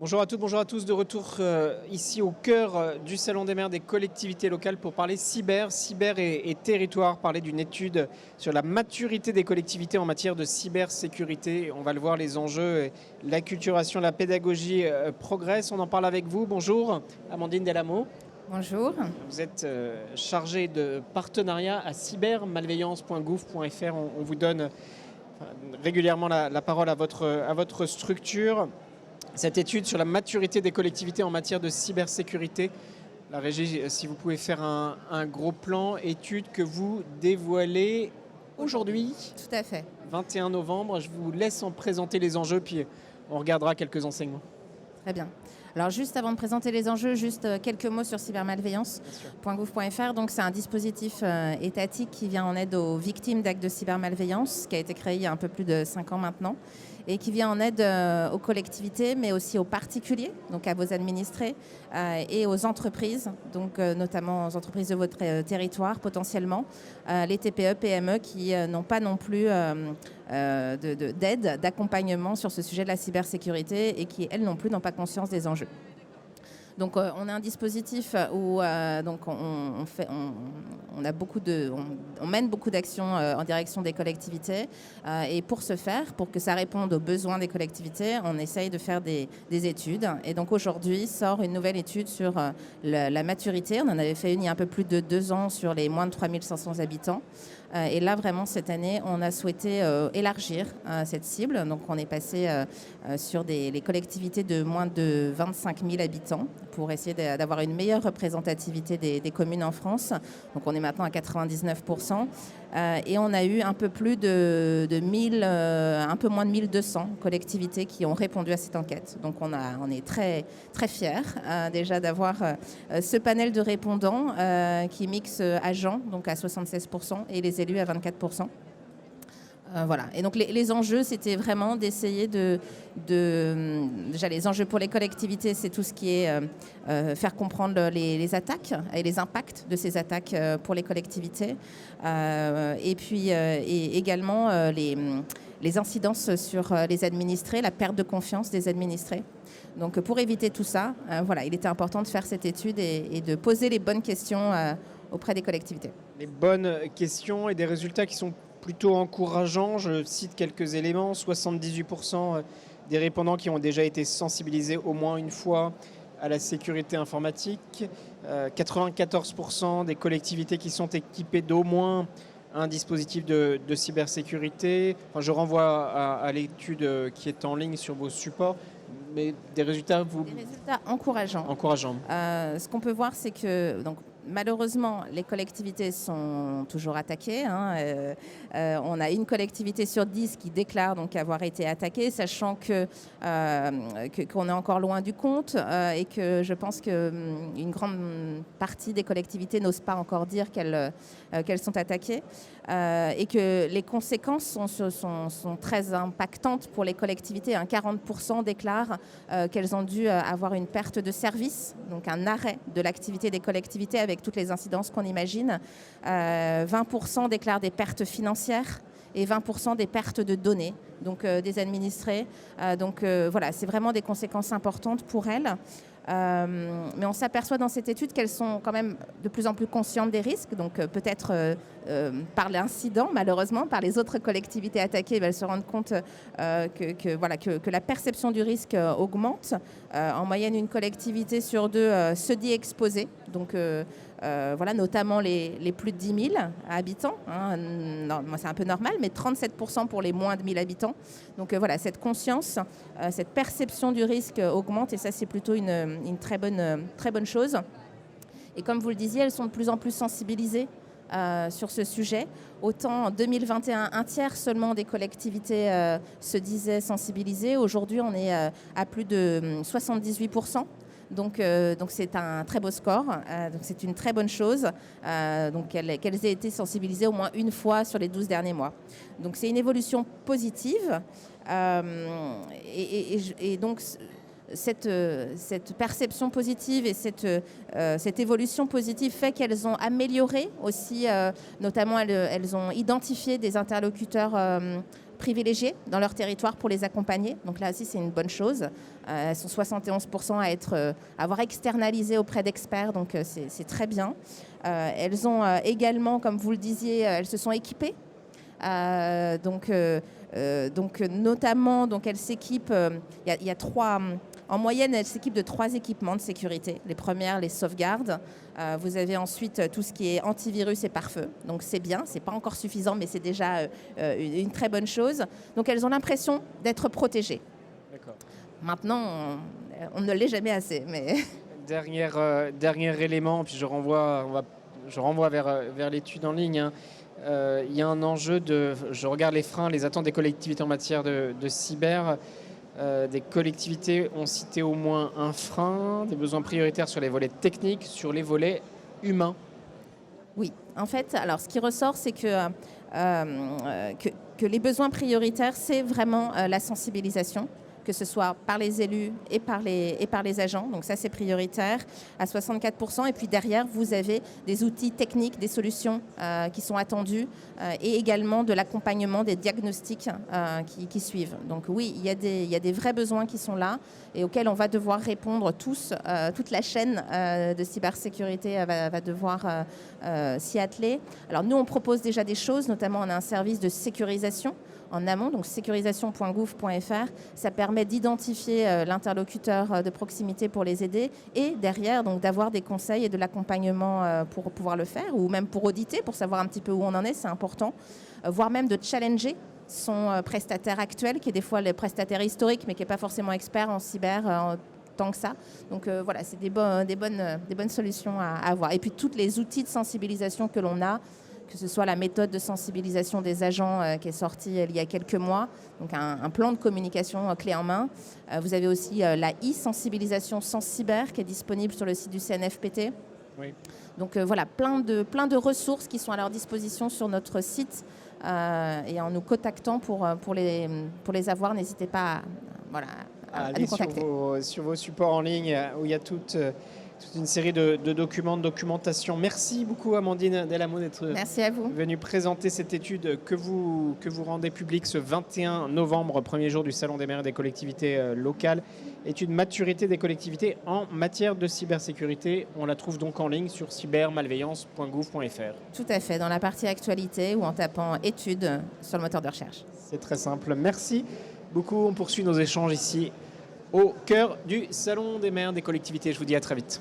Bonjour à toutes, bonjour à tous, de retour ici au cœur du Salon des maires des collectivités locales pour parler cyber et territoire, parler d'une étude sur la maturité des collectivités en matière de cybersécurité. On va le voir, les enjeux, l'acculturation, la pédagogie progressent. On en parle avec vous. Bonjour, Amandine Delamo. Bonjour. Vous êtes chargée de partenariat à cybermalveillance.gouv.fr. On vous donne régulièrement la parole à votre structure. Cette étude sur la maturité des collectivités en matière de cybersécurité. La régie, si vous pouvez faire un gros plan, étude que vous dévoilez aujourd'hui, Tout à fait. 21 novembre. Je vous laisse en présenter les enjeux, puis on regardera quelques enseignements. Très bien. Alors juste avant de présenter les enjeux, juste quelques mots sur cybermalveillance.gouv.fr. Donc c'est un dispositif étatique qui vient en aide aux victimes d'actes de cybermalveillance, qui a été créé il y a un peu plus de 5 ans maintenant, et qui vient en aide aux collectivités, mais aussi aux particuliers, donc à vos administrés, et aux entreprises, donc notamment aux entreprises de votre territoire potentiellement, les TPE, PME qui n'ont pas non plus d'aide, d'accompagnement sur ce sujet de la cybersécurité et qui, elles non plus, n'ont pas conscience des enjeux. Donc on a un dispositif où donc on mène beaucoup d'actions en direction des collectivités et pour ce faire, pour que ça réponde aux besoins des collectivités, on essaye de faire des études. Et donc aujourd'hui sort une nouvelle étude sur la maturité. On en avait fait une il y a un peu plus de 2 ans sur les moins de 3500 habitants. Et là, vraiment, cette année, on a souhaité élargir cette cible. Donc, on est passé sur les collectivités de moins de 25 000 habitants pour essayer d'avoir une meilleure représentativité des communes en France. Donc, on est maintenant à 99%. Et on a eu un peu plus de 1000, un peu moins de 1200 collectivités qui ont répondu à cette enquête. Donc, on est très, très fiers déjà d'avoir ce panel de répondants qui mixe agents, donc à 76%, et les élus à 24%. Voilà. Et donc les enjeux, c'était vraiment d'essayer déjà les enjeux pour les collectivités, c'est tout ce qui est faire comprendre les attaques et les impacts de ces attaques pour les collectivités. Et puis également les incidences sur les administrés, la perte de confiance des administrés. Donc pour éviter tout ça, voilà, il était important de faire cette étude et de poser les bonnes questions auprès des collectivités. Les bonnes questions et des résultats qui sont plutôt encourageants. Je cite quelques éléments. 78% des répondants qui ont déjà été sensibilisés au moins une fois à la sécurité informatique. 94% des collectivités qui sont équipées d'au moins un dispositif de cybersécurité. Enfin, je renvoie à l'étude qui est en ligne sur vos supports. Mais des résultats, Des résultats encourageants. Ce qu'on peut voir, c'est que donc, malheureusement, les collectivités sont toujours attaquées. On a une collectivité sur 10 qui déclare donc avoir été attaquée, sachant qu'on est encore loin du compte et que je pense qu'une grande partie des collectivités n'osent pas encore dire qu'elles sont attaquées et que les conséquences sont très impactantes pour les collectivités. 40% déclarent qu'elles ont dû avoir une perte de service, donc un arrêt de l'activité des collectivités avec toutes les incidences qu'on imagine. 20% déclarent des pertes financières et 20% des pertes de données, donc des administrés. Voilà, c'est vraiment des conséquences importantes pour elles. Mais on s'aperçoit dans cette étude qu'elles sont quand même de plus en plus conscientes des risques. Donc peut-être par l'incident, malheureusement, par les autres collectivités attaquées, elles se rendent compte que la perception du risque augmente. En moyenne, une collectivité sur 2 se dit exposée. Donc notamment les plus de 10 000 habitants. C'est un peu normal, mais 37% pour les moins de 1000 habitants. Donc cette conscience, cette perception du risque augmente et ça, c'est plutôt une très bonne chose. Et comme vous le disiez, elles sont de plus en plus sensibilisées sur ce sujet. Autant en 2021, un tiers seulement des collectivités se disaient sensibilisées. Aujourd'hui, on est à plus de 78%. Donc c'est un très beau score, donc c'est une très bonne chose qu'elles aient été sensibilisées au moins une fois sur les 12 derniers mois. Donc c'est une évolution positive et donc cette perception positive et cette évolution positive fait qu'elles ont amélioré aussi, notamment elles ont identifié des interlocuteurs privilégiées dans leur territoire pour les accompagner. Donc là aussi, c'est une bonne chose. Elles sont 71% à avoir externalisé auprès d'experts, donc c'est très bien. Elles ont également, comme vous le disiez, elles se sont équipées. Donc notamment, elles s'équipent, il y a trois... En moyenne, elles s'équipent de 3 équipements de sécurité. Les premières, les sauvegardes. Vous avez ensuite tout ce qui est antivirus et pare-feu. Donc c'est bien, c'est pas encore suffisant, mais c'est déjà une très bonne chose. Donc elles ont l'impression d'être protégées. D'accord. Maintenant, on ne l'est jamais assez. Mais... Dernier élément, puis je renvoie vers l'étude en ligne. Il y a un enjeu je regarde les freins, les attentes des collectivités en matière de cyber. Des collectivités ont cité au moins un frein, des besoins prioritaires sur les volets techniques, sur les volets humains. Oui, en fait, alors ce qui ressort, c'est que les besoins prioritaires, c'est vraiment la sensibilisation, que ce soit par les élus et par les agents. Donc ça, c'est prioritaire à 64%. Et puis derrière, vous avez des outils techniques, des solutions qui sont attendues et également de l'accompagnement des diagnostics qui suivent. Donc oui, il y a des vrais besoins qui sont là et auxquels on va devoir répondre tous. Toute la chaîne de cybersécurité va devoir s'y atteler. Alors nous, on propose déjà des choses, notamment on a un service de sécurisation en amont, donc sécurisation.gouv.fr. Ça permet d'identifier l'interlocuteur de proximité pour les aider et derrière, donc d'avoir des conseils et de l'accompagnement pour pouvoir le faire ou même pour auditer, pour savoir un petit peu où on en est, c'est important. Voire même de challenger son prestataire actuel, qui est des fois le prestataire historique, mais qui n'est pas forcément expert en cyber tant que ça. Donc voilà, c'est des bonnes solutions à avoir. Et puis tous les outils de sensibilisation que l'on a, que ce soit la méthode de sensibilisation des agents qui est sortie il y a quelques mois, donc un plan de communication clé en main. Vous avez aussi la e-sensibilisation sans cyber qui est disponible sur le site du CNFPT. Oui. Donc voilà, plein de ressources qui sont à leur disposition sur notre site et en nous contactant pour les avoir, n'hésitez pas à aller nous contacter. sur vos supports en ligne où il y a toute une série de documents, de documentation. Merci beaucoup Amandine Delamo d'être venue présenter cette étude que vous rendez publique ce 21 novembre, premier jour du Salon des maires et des collectivités locales. Étude maturité des collectivités en matière de cybersécurité. On la trouve donc en ligne sur cybermalveillance.gouv.fr. Tout à fait, dans la partie actualité ou en tapant études sur le moteur de recherche. C'est très simple. Merci beaucoup. On poursuit nos échanges ici au cœur du Salon des maires des collectivités. Je vous dis à très vite.